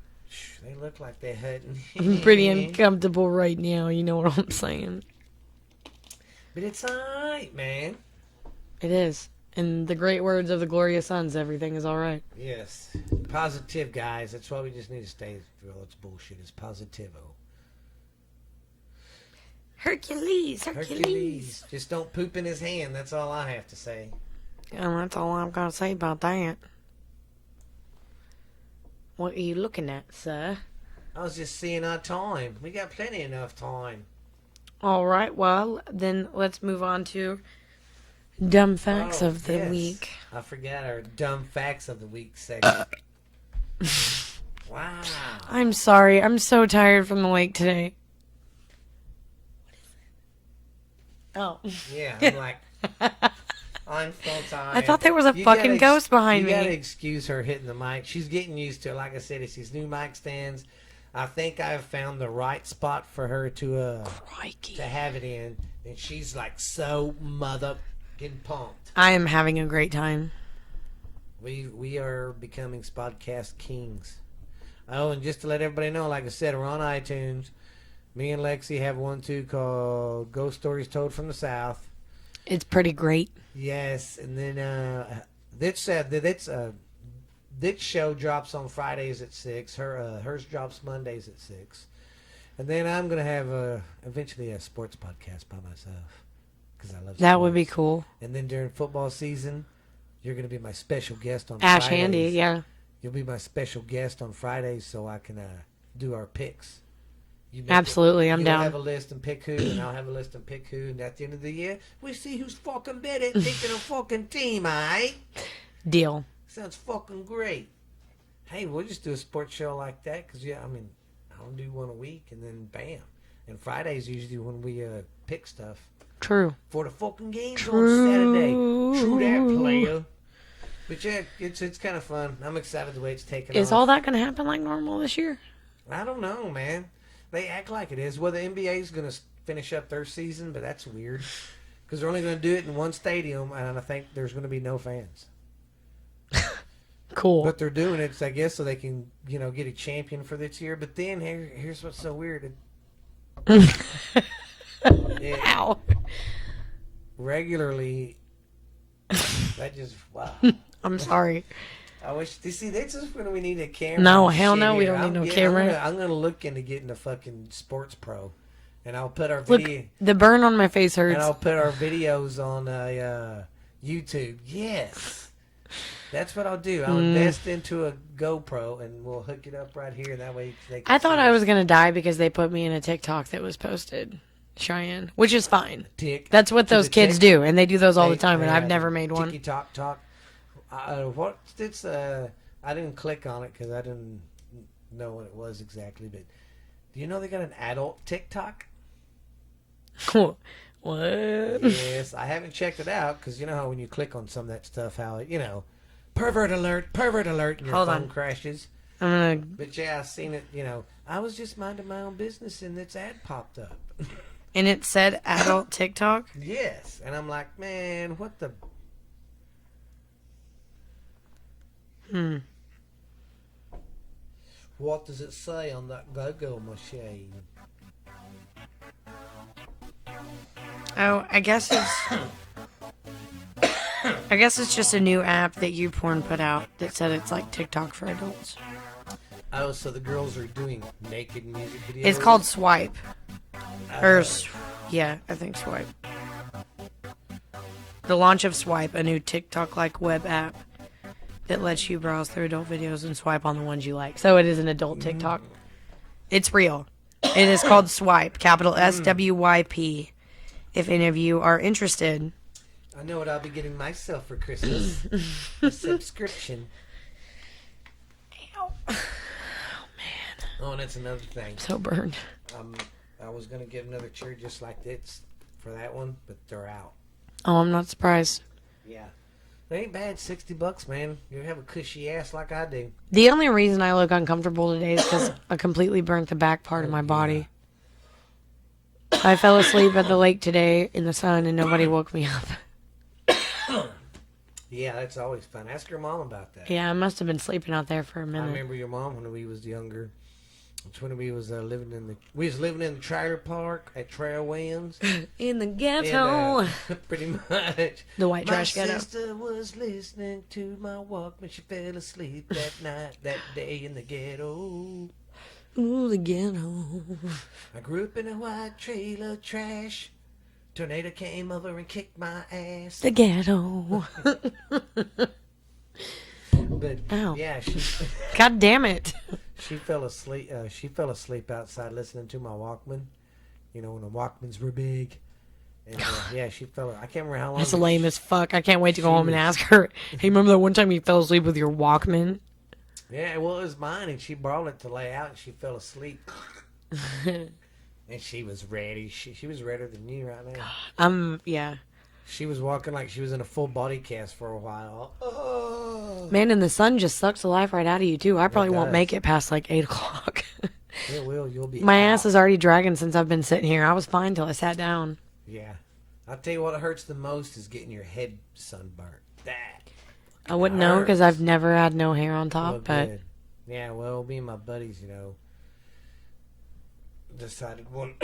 They look like they're hurting. I'm pretty uncomfortable right now, you know what I'm saying. But it's alright, man. It is. In the great words of the Glorious Sons, everything is all right. Yes. Positive, guys. That's why we just need to stay through all this bullshit. It's positivo. Hercules. Just don't poop in his hand. That's all I have to say. And that's all I've got to say about that. What are you looking at, sir? I was just seeing our time. We got plenty enough time. All right. Well, then let's move on to... Dumb facts of the week. I forgot our dumb facts of the week section. Wow. I'm sorry. I'm so tired from the lake today. Oh. Yeah, I'm like, I'm so tired. I thought there was a fucking ghost behind me. You gotta excuse her hitting the mic. She's getting used to it. Like I said, it's these new mic stands. I think I've found the right spot for her to Crikey. have it in, and she's like so getting pumped. I am having a great time. We are becoming Spodcast kings. Oh, and just to let everybody know, like I said, we're on iTunes. Me and Lexi have one too called Ghost Stories Told from the South. It's pretty great. Yes, and then this show drops on Fridays at 6. Hers drops Mondays at 6. And then I'm gonna have eventually a sports podcast by myself because I love sports. That would be cool. And then during football season, you're gonna be my special guest on Ash Fridays. Handy, yeah. You'll be my special guest on Fridays so I can do our picks. Absolutely, I'm down. You'll have a list and pick who, and I'll have a list and pick who, and at the end of the year, we see who's fucking better at picking a fucking team, alright? Deal. Sounds fucking great. Hey, we'll just do a sports show like that, because, yeah, I mean, I'll do one a week, and then bam. And Friday's usually when we pick stuff. True. For the fucking games on Saturday. True that, player. But yeah, it's kind of fun. I'm excited the way it's taken Is off. all that going to happen like normal this year? I don't know, man. They act like it is. Well, the NBA is going to finish up their season, but that's weird. Because they're only going to do it in one stadium, and I think there's going to be no fans. Cool. But they're doing it, I guess, so they can, get a champion for this year. But then, here's what's so weird. Ow. Regularly, that just, wow. I'm sorry. I wish, you see, this is when we need a camera. No, hell no, Shit we here. don't need no camera. I'm going to look into getting a fucking Sports Pro. And I'll put our video. Look, the burn on my face hurts. And I'll put our videos on YouTube. Yes. That's what I'll do. I'll invest into a GoPro, and we'll hook it up right here. That way they can I thought see I us. was going to die because they put me in a TikTok that was posted. Cheyenne. Which is fine. Tick. That's what To those the kids tick. do, and they do those all the time, and I've never made one. Ticky talk. What it's I didn't click on it because I didn't know what it was exactly. But do you know they got an adult TikTok? What? Yes, I haven't checked it out because you know how when you click on some of that stuff, how pervert alert, and your Hold phone on. crashes. I'm gonna. But yeah, I've seen it. I was just minding my own business, and this ad popped up. And it said adult TikTok. Yes, and I'm like, man, what the? What does it say on that go-go machine? Oh, I guess it's. I guess it's just a new app that YouPorn put out that said it's like TikTok for adults. Oh, so the girls are doing naked music videos? It's called Swipe. Yeah, I think Swipe. The launch of Swipe, a new TikTok-like web app that lets you browse through adult videos and swipe on the ones you like. So it is an adult TikTok. It's real. It is called Swipe, capital SWYP. If any of you are interested. I know what I'll be getting myself for Christmas. A subscription. Ow. Oh, and that's another thing. So burned. I was going to get another chair just like this for that one, but they're out. Oh, I'm not surprised. Yeah. They ain't bad, $60, man. You have a cushy ass like I do. The only reason I look uncomfortable today is because I completely burnt the back part of my body. I fell asleep at the lake today in the sun and nobody woke me up. Yeah, that's always fun. Ask your mom about that. Yeah, I must have been sleeping out there for a I minute. remember your mom when we was younger. It's when we was living in the trailer park at Trailwinds. In the ghetto. And, pretty much. The white trash My ghetto. sister was listening to my Walkman. She fell asleep that night, that day in the ghetto. Ooh, the ghetto. I grew up in a white trailer trash. Tornado came over and kicked my ass. The ghetto. But Ow. yeah, God damn it. she fell asleep. She fell asleep outside listening to my Walkman. When the Walkmans were big. And yeah, she fell. I can't remember how long. That's lame as fuck. I can't wait to go home and ask her, hey, remember that one time you fell asleep with your Walkman? Yeah, well, it was mine, and she brought it to lay out, and she fell asleep. And she was ready. She was redder than you right now. Yeah. She was walking like she was in a full body cast for a while. Oh. Man, and the sun just sucks the life right out of you, too. I probably won't does. make it past like 8 o'clock. It will. You'll be My out. ass is already dragging since I've been sitting here. I was fine till I sat down. Yeah. I'll tell you what hurts the most is getting your head sunburnt. That. I wouldn't know because I've never had no hair on top, Well, but good. Yeah, well, me and my buddies, decided one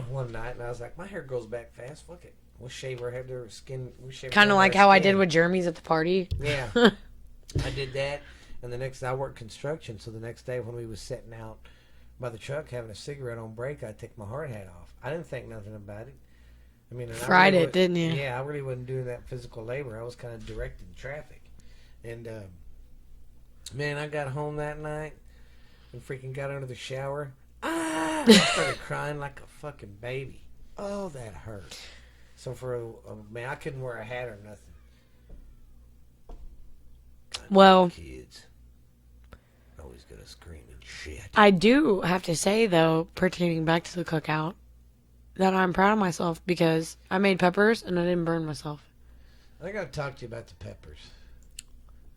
one night, and I was like, my hair grows back fast. Fuck it. We'll shave our head to our skin. We'll shave kind of like how I did with Jeremy's at the party. Yeah. I did that, and the next day I worked construction, so the next day when we was sitting out by the truck having a cigarette on break, I'd take my hard hat off. I didn't think nothing about it. I mean, and Fried I really it, didn't you? Yeah, I really wasn't doing that physical labor. I was kind of directing traffic. And, man, I got home that night and freaking got under the shower. I started crying like a fucking baby. Oh, that hurt. So man, I couldn't wear a hat or nothing. Well, Kids always gonna scream and shit. I do have to say, though, pertaining back to the cookout, that I'm proud of myself because I made peppers and I didn't burn myself. I gotta talk to you about the peppers.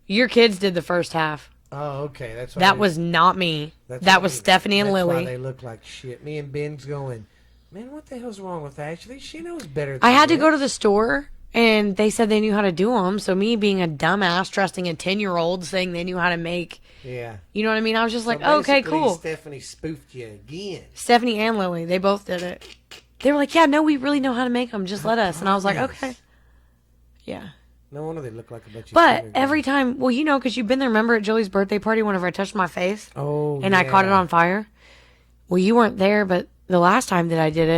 Your kids did the first half. Oh, okay. That's why That was not me. That was Stephanie and That's why Lily. they look like shit. Me and Ben's going, man, what the hell's wrong with Ashley? She knows better than I had to this." go to the store and they said they knew how to do them. So me being a dumbass, trusting a 10-year-old saying they knew how to make, Yeah. you know what I mean? I was just like, So okay, basically, cool. Stephanie spoofed you again. Stephanie and Lily, they both did it. They were like, yeah, no, we really know how to make them. Just let us. And I was like, okay. Yeah. No wonder they look like a bunch of But kindergarten. every time, well, you know, because you've been there. Remember at Julie's birthday party whenever I touched my face Oh, and I caught it yeah. on fire? Well, you weren't there, but the last time that I did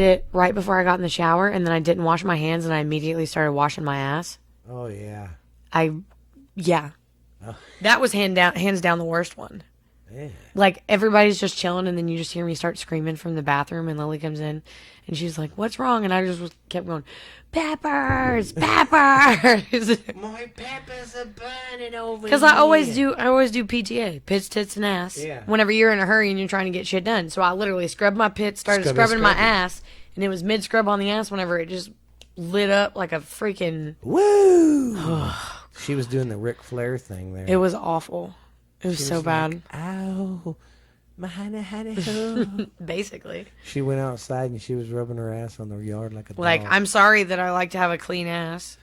it right before I got in the shower, and then I didn't wash my hands, and I immediately started washing my ass. Oh, yeah. Yeah. Oh. That was hands down the worst one. Yeah. Like, everybody's just chilling, and then you just hear me start screaming from the bathroom, and Lily comes in, and she's like, what's wrong? And I just kept going, peppers, peppers. My peppers are burning over Because I always do PTA, pits, tits, and ass. Yeah. Whenever you're in a hurry and you're trying to get shit done. So I literally scrubbed my pits, started scrubbing my ass, and it was mid-scrub on the ass whenever it just lit up like a freaking... Woo! She was doing the Ric Flair thing there. It was awful. It was so bad. Like, ow. My honey, honey, ho. Basically. She went outside and she was rubbing her ass on the yard like a dog. Like, I'm sorry that I like to have a clean ass.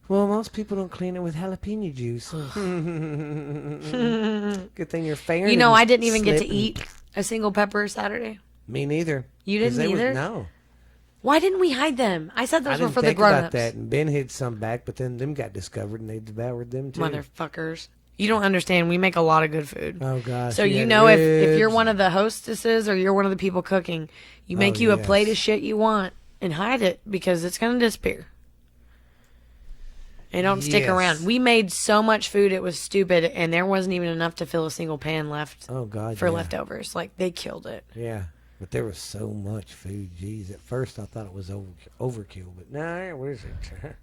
Well, most people don't clean it with jalapeno juice. Good thing you're fair. You know, I didn't even get to eat a single pepper Saturday. Me neither. You 'Cause didn't they either? No. Why didn't we hide them? I said I those were didn't for the think about grown-ups. that. And Ben hid some back, but then them got discovered and they devoured them too. Motherfuckers. You don't understand. We make a lot of good food. Oh, gosh. So you you had know if you're ribs. one of the hostesses or you're one of the people cooking, you make you a yes. plate of shit you want and hide it because it's going to disappear. And don't stick Yes. around. We made so much food it was stupid and there wasn't even enough to fill a single pan left Oh, God. for yeah. leftovers. Like they killed it. Yeah. But there was so much food. Jeez. At first, I thought it was overkill. But nah, what is it?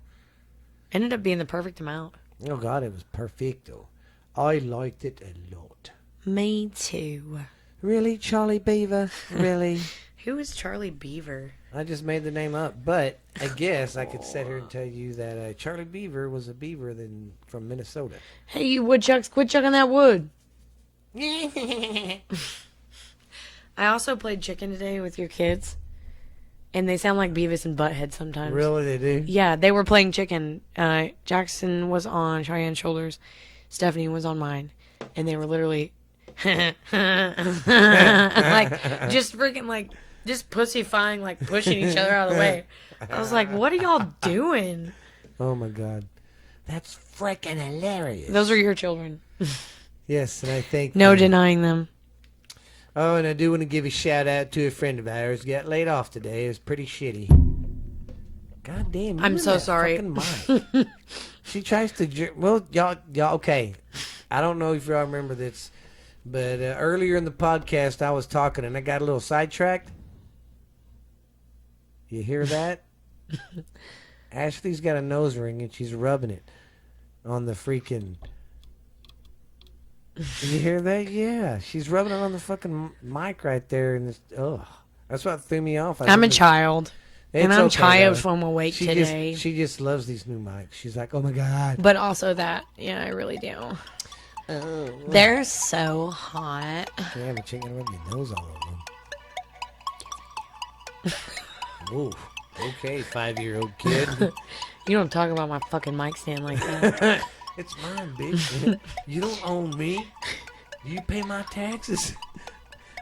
Ended up being the perfect amount. Oh, God. It was perfecto. I liked it a lot. Me too. Really, Charlie Beaver? Really? Who is Charlie Beaver? I just made the name up, but I guess I could sit here and tell you that Charlie Beaver was a beaver from Minnesota. Hey, you woodchucks, quit chucking that wood. I also played chicken today with your kids, and they sound like Beavis and Butthead sometimes. Really, they do? Yeah, they were playing chicken. Jackson was on Cheyenne's shoulders. Stephanie was on mine. And they were literally like just freaking like just pussyfying, like pushing each other out of the way. I was like, what are y'all doing? Oh, my God. That's freaking hilarious. Those are your children. Yes, and I think... No denying them. Oh, and I do want to give a shout out to a friend of ours. Got laid off today. It was pretty shitty. God damn. I'm so sorry. Mic. She tries to... Well, y'all, okay. I don't know if y'all remember this, but earlier in the podcast, I was talking and I got a little sidetracked. You hear that? Ashley's got a nose ring and she's rubbing it. on the freaking. You hear that? Yeah, she's rubbing it on the fucking mic right there, and that's what threw me off. I'm a child. It's And I'm okay, tired though. from awake today. She just loves these new mics. She's like, oh my god. But also that, yeah, I really do. Oh. They're so hot. Yeah, but you ain't gonna rub your nose all over them. Ooh, okay, 5-year-old kid. You don't talk about my fucking mic stand like that. It's mine, bitch. You don't own me. You pay my taxes.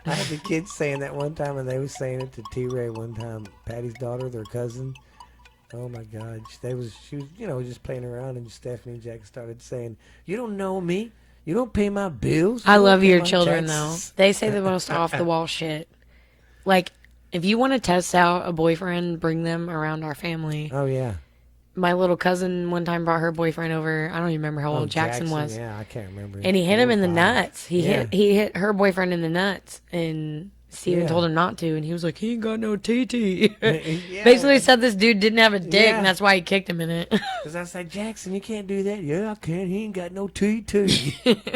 I had the kids saying that one time, and they was saying it to T-Ray one time. Patty's daughter, their cousin. Oh my God, she was, just playing around, and Stephanie and Jack started saying, "You don't know me. You don't pay my bills." I love your my children, taxes." though. They say the most off-the-wall shit. Like, if you want to test out a boyfriend, bring them around our family. Oh yeah. My little cousin one time brought her boyfriend over. I don't even remember how old Jackson was. Yeah, I can't remember. And he hit him in the 5. nuts. He Yeah. hit her boyfriend in the nuts, and Steven Yeah. told him not to, and he was like, "He ain't got no TT." Yeah. Basically said this dude didn't have a dick, Yeah. and that's why he kicked him in it. Because I said, Jackson, you can't do that. Yeah, I can. He ain't got no TT.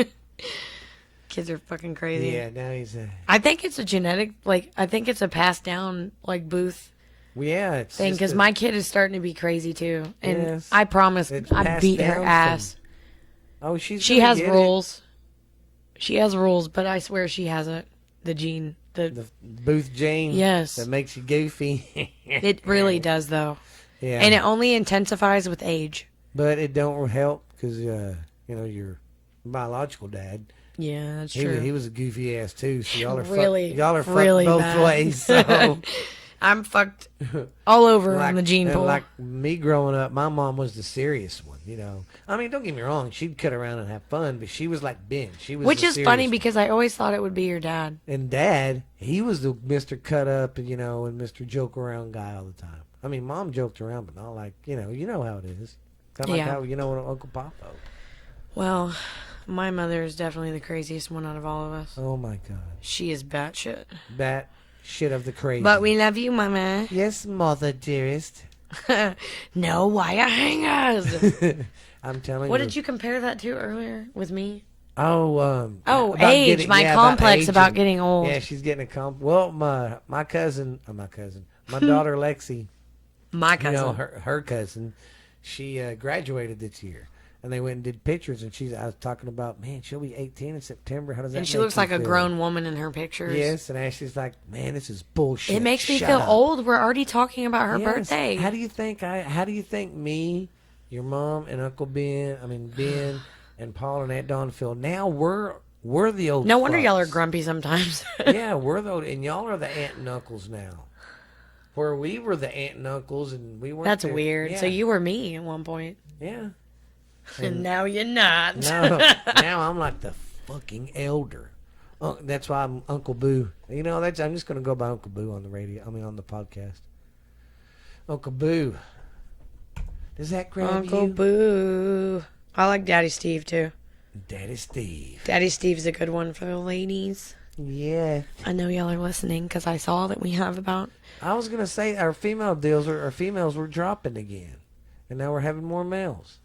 Kids are fucking crazy. Yeah, now he's I think it's a genetic, I think it's a passed down, Booth yeah, it's thing, just because a- my kid is starting to be crazy too. And Yes. I promise It's I passed beat her down ass. Oh, She gonna has get it. rules. She has rules, but I swear she has it. The gene. The Booth Jane. Yes. That makes you goofy. It really does, though. Yeah. And it only intensifies with age. But it don't help because, your biological dad, Yeah, that's he true. was a goofy ass too. So y'all are Really, y'all are fucked really both bad. ways. So I'm fucked all over on the gene and pool. like me growing up, my mom was the serious one. I mean, don't get me wrong, she'd cut around and have fun, but she was like Ben. She was Which the is serious funny one. because I always thought it would be your dad. And Dad, he was the Mr. Cut Up and and Mr. Joke Around guy all the time. I mean, Mom joked around, but not like you know how it is. Kind of Yeah. like how Uncle Popo. Well, my mother is definitely the craziest one out of all of us. Oh my God, She is batshit. that shit of the crazy. But we love you, Mama. yes, mother dearest. No wire hangers. I'm telling What you. did you compare that to earlier with me? Oh, Oh, about age. getting- My yeah, complex about aging. getting old. Yeah, she's getting a Well, my cousin, my daughter Lexi. My cousin. Her cousin, she graduated this year, and they went and did pictures. And I was talking about, man, she'll be 18 in September. How does that? And she make looks you like a feel? grown woman in her pictures. Yes, and Ashley's like, man, this is bullshit. It makes me Shut feel up." old. We're already talking about her Yes. birthday. How do you think me, your mom, and Uncle Ben, Ben, and Paul and Aunt Dawn feel? Now we're the old. No wonder y'all are fucks. grumpy sometimes. Yeah, we're the old, and y'all are the aunt and uncles now. Where we were the aunt and uncles, and we weren't. That's there. weird. Yeah. So you were me at one point. Yeah. And now you're not. No, now I'm like the fucking elder. That's why I'm Uncle Boo. I'm just gonna go by Uncle Boo on the radio. On the podcast. Uncle Boo. Does that grab Uncle you? Boo. I like Daddy Steve too. Daddy Steve. Daddy Steve's a good one for the ladies. Yeah. I know y'all are listening because I saw that we have about. I was gonna say our females were dropping again, and now we're having more males.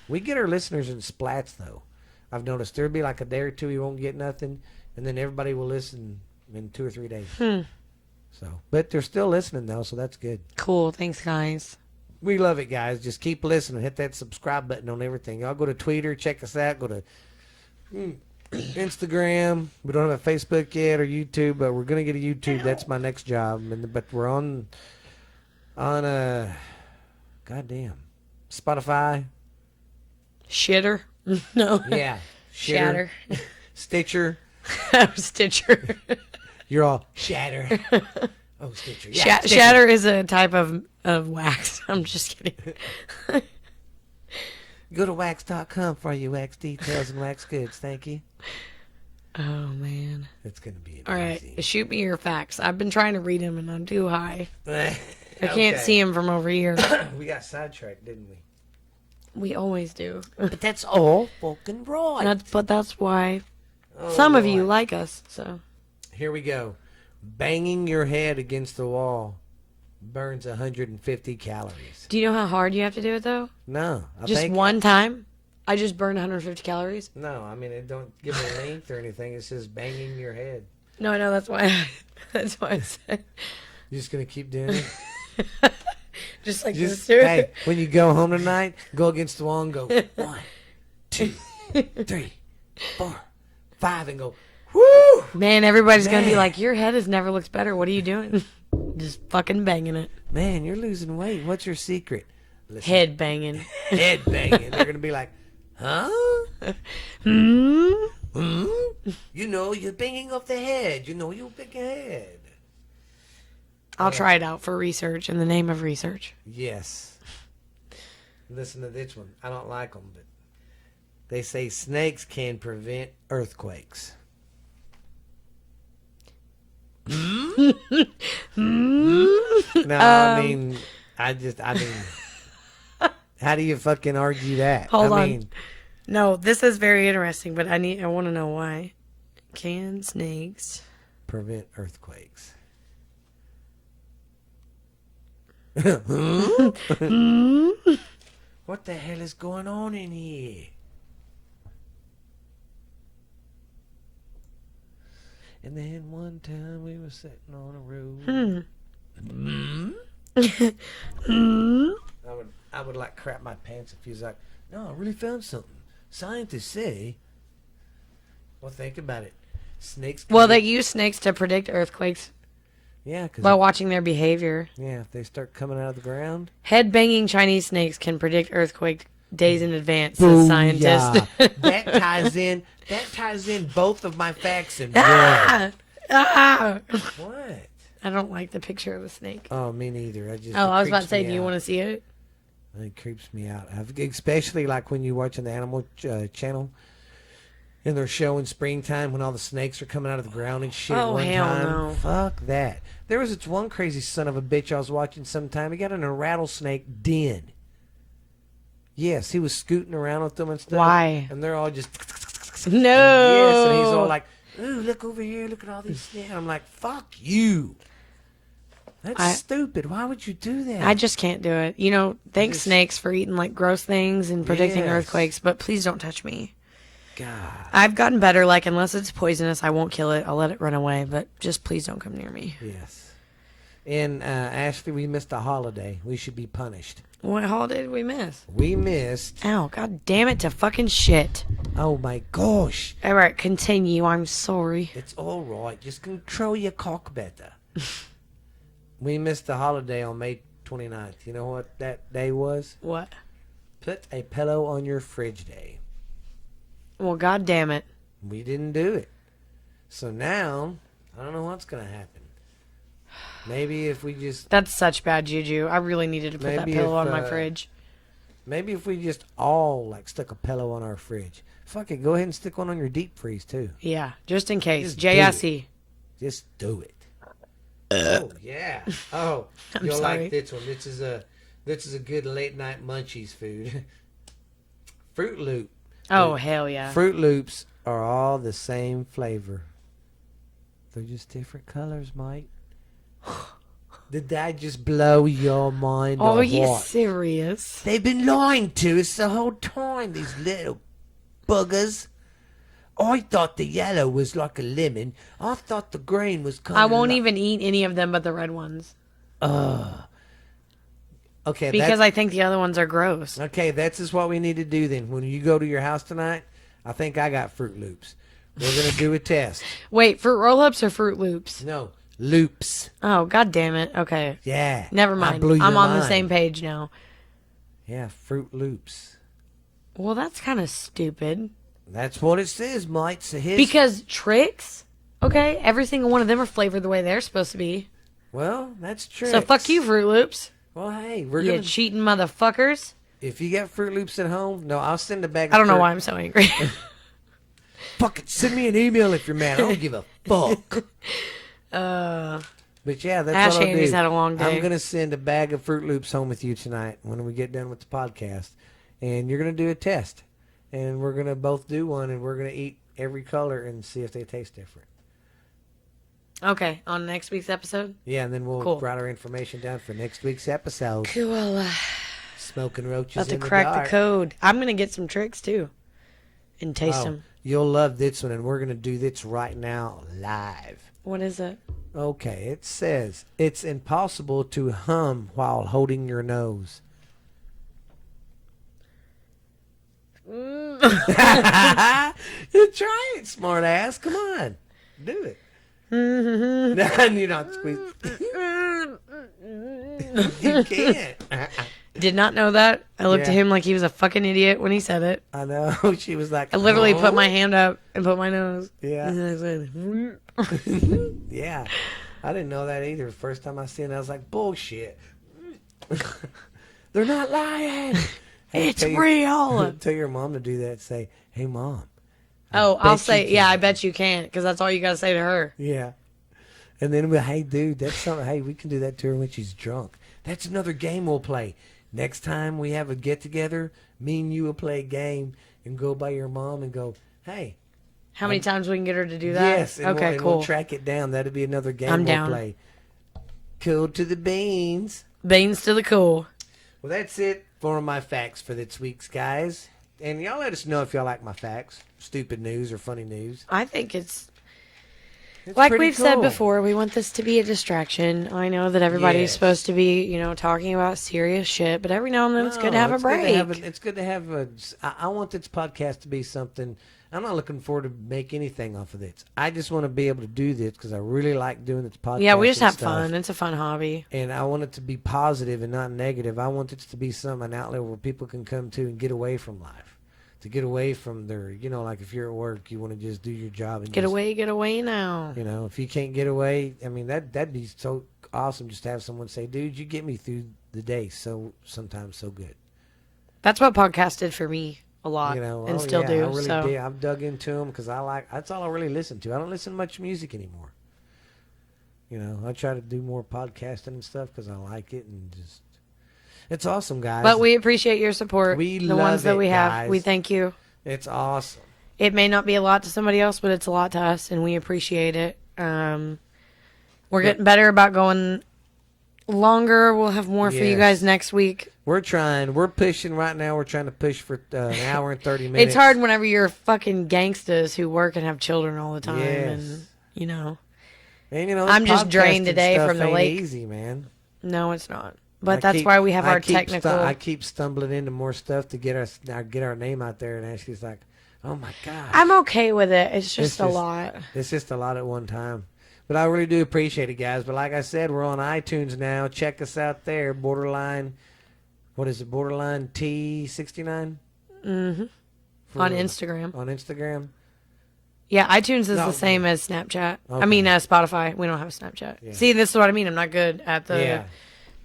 We get our listeners in splats though. I've noticed there'll be like a day or two you won't get nothing, and then everybody will listen in 2 or 3 days. So, but they're still listening though, so that's good. Cool. Thanks, guys. We love it, guys. Just keep listening. Hit that subscribe button on everything. Y'all go to Twitter, check us out. Go to Instagram. We don't have a Facebook yet or YouTube, but we're gonna get a YouTube. That's my next job. But we're on goddamn Spotify. Shitter. No. Yeah, Shatter. Stitcher. Stitcher. You're all shatter. Oh, Stitcher. Yeah, Stitcher. Shatter is a type of wax. I'm just kidding. Go to wax.com for your wax details and wax goods. Thank you. Oh, man. It's gonna be amazing. All right. Shoot me your facts. I've been trying to read them and I'm too high. I I can't see them from over here. We got sidetracked, didn't we? We always do. But that's all fucking right. But that's why Oh, some of you Lord. like us. So Here we go. Banging your head against the wall burns 150 calories. do you know how hard you have to do it though? No. Just one time? I just burned 150 calories. No, I mean, it don't give it a length or anything. It's just banging your head. No, I know. That's why. That's why I said. You're just gonna keep doing it. Just like Just this. hey, when you go home tonight, go against the wall and go 1, 2, 3, 4, 5, and go. Woo! Man, everybody's gonna be Man. like, "Your head has never looked better. What are you doing?" Just fucking banging it. Man, you're losing weight. What's your secret? Listen, Head banging. head banging. They're gonna be like, huh? Hmm? Hmm? You know, you're banging off the head. You know, you big head. I'll try it out for research in the name of research. Yes. Listen to this one. I don't like them, but they say snakes can prevent earthquakes. No, I mean, I mean, how do you fucking argue that? Hold I on. mean, No, this is very interesting, but I want to know why. Can snakes? prevent earthquakes. What the hell is going on in here? And then one time we were sitting on a road. I would like crap my pants if he was like, no, I really found something. Scientists say. Well, think about it. Snakes. Well, they use snakes to predict earthquakes yeah, because by watching their behavior. yeah, if they start coming out of the ground. Head banging Chinese snakes can predict earthquake days in advance, says scientists. That ties in. That ties in both of my facts in one. Ah! What? I don't like the picture of a snake. Oh, me neither. I was about to say, do you want to see it? It creeps me out. Especially like when you're watching the Animal Channel and they're showing springtime when all the snakes are coming out of the ground and shit. Oh, at one hell time. no. Fuck that. There was this one crazy son of a bitch I was watching sometime. He got in a rattlesnake den. Yes, he was scooting around with them and stuff. Why? And they're all just... No. Yes, and he's all like, ooh, look over here, look at all these snakes. I'm like, fuck you. That's stupid. Why would you do that? I just can't do it. You know, thanks Just- snakes for eating like gross things and predicting Yes. earthquakes, but please don't touch me. God. I've gotten better. Like, unless it's poisonous, I won't kill it. I'll let it run away, but just please don't come near me. Yes. And Ashley, we missed a holiday. We should be punished. What holiday did we miss? We missed. Ow, god damn it to fucking shit. Oh my gosh. All right, continue. I'm sorry. It's all right. Just control your cock better. We missed the holiday on May 29th. You know what that day was? What? Put a pillow on your fridge day. Well, god damn it. We didn't do it. So now, I don't know what's going to happen. Maybe if we just... That's such bad juju. I really needed to put that Maybe pillow if, on my fridge. Maybe if we just all, like, stuck a pillow on our fridge. Fuck it. Go ahead and stick one on your deep freeze, too. Yeah, just in case. Just do JIC. Just do it. Oh yeah. Oh, I'm you'll sorry. like this one. This is a good late night munchies food. Fruit Loop. Oh, hell yeah. Fruit Loops are all the same flavor. They're just different colors, Mike. Did that just blow your mind? Oh, or are you what? serious? They've been lying to us the whole time. These little buggers. I thought the yellow was like a lemon. I thought the green was kind I of. won't even eat any of them but the red ones. Okay, Because I think the other ones are gross. okay, that's just what we need to do then. When you go to your house tonight, I think I got Fruit Loops. We're gonna do a test. Wait, Fruit Roll-Ups or Fruit Loops? No, loops. Oh, god damn it. Okay. Yeah. Never I mind. blew your I'm on the mind. same page now. Yeah, Fruit Loops. Well, that's kind of stupid. That's what it says, Mike. So his. Because tricks, okay, every single one of them are flavored the way they're supposed to be. Well, that's true. So fuck you, Fruit Loops. Well, hey, we're You gonna. cheating motherfuckers. If you got Fruit Loops at home, no, I'll send a bag. I don't know Fruit- why I'm so angry. Fuck it, send me an email if you're mad. I don't give a fuck. Uh, But yeah, that's Ash what I'll Andy's do. had a long day. I'm gonna send a bag of Fruit Loops home with you tonight when we get done with the podcast, and you're gonna do a test, and we're gonna both do one, and we're gonna eat every color and see if they taste different. okay, on next week's episode. Yeah, and then we'll Cool. write our information down for next week's episode. Cool. Smoking roaches About to in the crack dark. the code. I'm going to get some tricks, too. And taste them. You'll love this one, and we're going to do this right now live. What is it? Okay, it says, it's impossible to hum while holding your nose. Try it, smart ass. Come on. Do it. No, you're not squeezing. You can't. Did not know that. I looked at Yeah. him like he was a fucking idiot when he said it. I know. She was like, I literally put my "Oh." hand up and put my nose. Yeah. And I said, Yeah. I didn't know that either. First time I seen it, I was like, bullshit. They're not lying. Hey, it's tell your- real. Tell your mom to do that. Say, hey, Mom. Oh, I'll bet say, you yeah, can. I bet you can't, because that's all you got to say to her. Yeah. And then we'll, hey, dude, that's something. Hey, we can do that to her when she's drunk. That's another game we'll play. Next time we have a get-together, me and you will play a game and go by your mom and go, hey. How many times we can get her to do that? Yes. And Okay, we'll, cool. we'll track it down. That'll be another game I'm we'll down. play. Cool to the beans. Beans to the cool. Well, that's it for my facts for this week's, guys. And y'all let us know if y'all like my facts. Stupid news or funny news. I think it's It's like pretty we've said cool. before, we want this to be a distraction. I know that everybody's Yes. supposed to be, talking about serious shit, but every now and then it's good to have a break. It's good to have a. I want this podcast to be something. I'm not looking forward to make anything off of this. I just want to be able to do this because I really like doing this podcast. Yeah, we just and have stuff. fun. It's a fun hobby. And I want it to be positive and not negative. I want it to be an outlet where people can come to and get away from life. To get away from their, like if you're at work, you want to just do your job and Get just, away now. if you can't get away, I mean, that'd be so awesome just to have someone say, dude, you get me through the day sometimes so good. That's what podcast did for me a lot, and oh, still yeah, do. I really so did. I've dug into them because that's all I really listen to. I don't listen to much music anymore. I try to do more podcasting and stuff because I like it and just, it's awesome, guys. But we appreciate your support. We the love ones that it, we have, guys. we thank you. It's awesome. It may not be a lot to somebody else, but it's a lot to us, and we appreciate it. We're getting better about going longer. We'll have more for you Yes. guys next week. We're pushing right now. We're trying to push for an hour and 30 minutes. It's hard whenever you're fucking gangsters who work and have children all the time, Yes. and And I'm just drained podcasting today stuff from the ain't lake. easy, man. no, it's not. But that's why we have our technical. I keep stumbling into more stuff to get our name out there, and Ashley's like, "Oh my god!" I'm okay with it. It's just a just- lot. It's just a lot at one time. But I really do appreciate it, guys. But like I said, we're on iTunes now. Check us out there. Borderline, what is it? Borderline T69. Mm-hmm. On Instagram. On Instagram. Yeah, iTunes is No. the same as Snapchat. Okay. I mean, Spotify. We don't have Snapchat. Yeah. See, this is what I mean. I'm not good at the Yeah.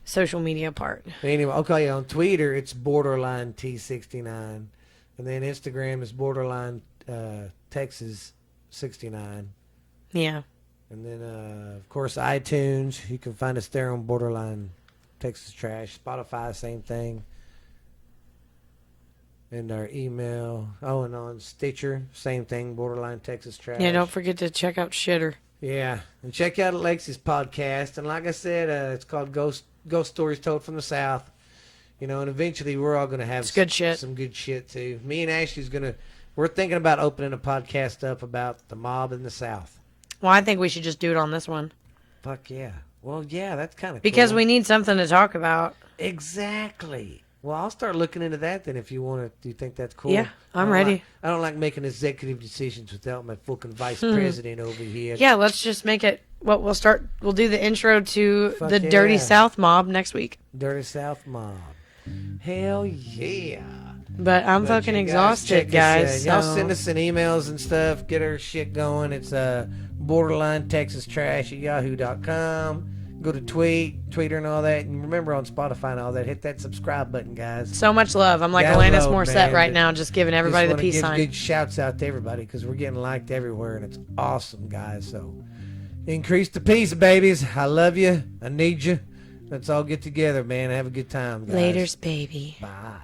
social media part. But anyway, okay, on Twitter it's Borderline T69, and then Instagram is Borderline Texas 69, Yeah. and then of course iTunes. You can find us there on Borderline Texas Trash. Spotify, same thing. And our email. Oh, and on Stitcher, same thing. Borderline Texas Trash. Yeah, don't forget to check out Shitter. Yeah, and check out Alexi's podcast. And like I said, it's called Ghost Stories Told from the South. And eventually we're all gonna have It's good shit. some good shit too. Me and Ashley's we're thinking about opening a podcast up about the mob in the South. Well, I think we should just do it on this one. Fuck yeah. Well, yeah, that's kind of Because cool. we need something to talk about. Exactly. Well, I'll start looking into that then if you want to. Do you think that's cool? Yeah, I'm I don't ready. I don't like making executive decisions without my fucking vice president over here. Yeah, let's just make it. Well, we'll do the intro to Fuck the yeah. Dirty South mob next week. Dirty South mob. Hell yeah. But I'm But fucking you exhausted, check us, guys. y'all so- send us some emails and stuff. Get our shit going. It's borderline Texas Trash at yahoo.com. Go to Twitter and all that. And remember on Spotify and all that, hit that subscribe button, guys. So much love. I'm like Download, Alanis Morissette man. right now, just giving everybody Just the wanna peace give sign. good shouts out to everybody because we're getting liked everywhere and it's awesome, guys. So increase the peace, babies. I love you. I need you. Let's all get together, man. Have a good time, guys. Laters, baby. Bye.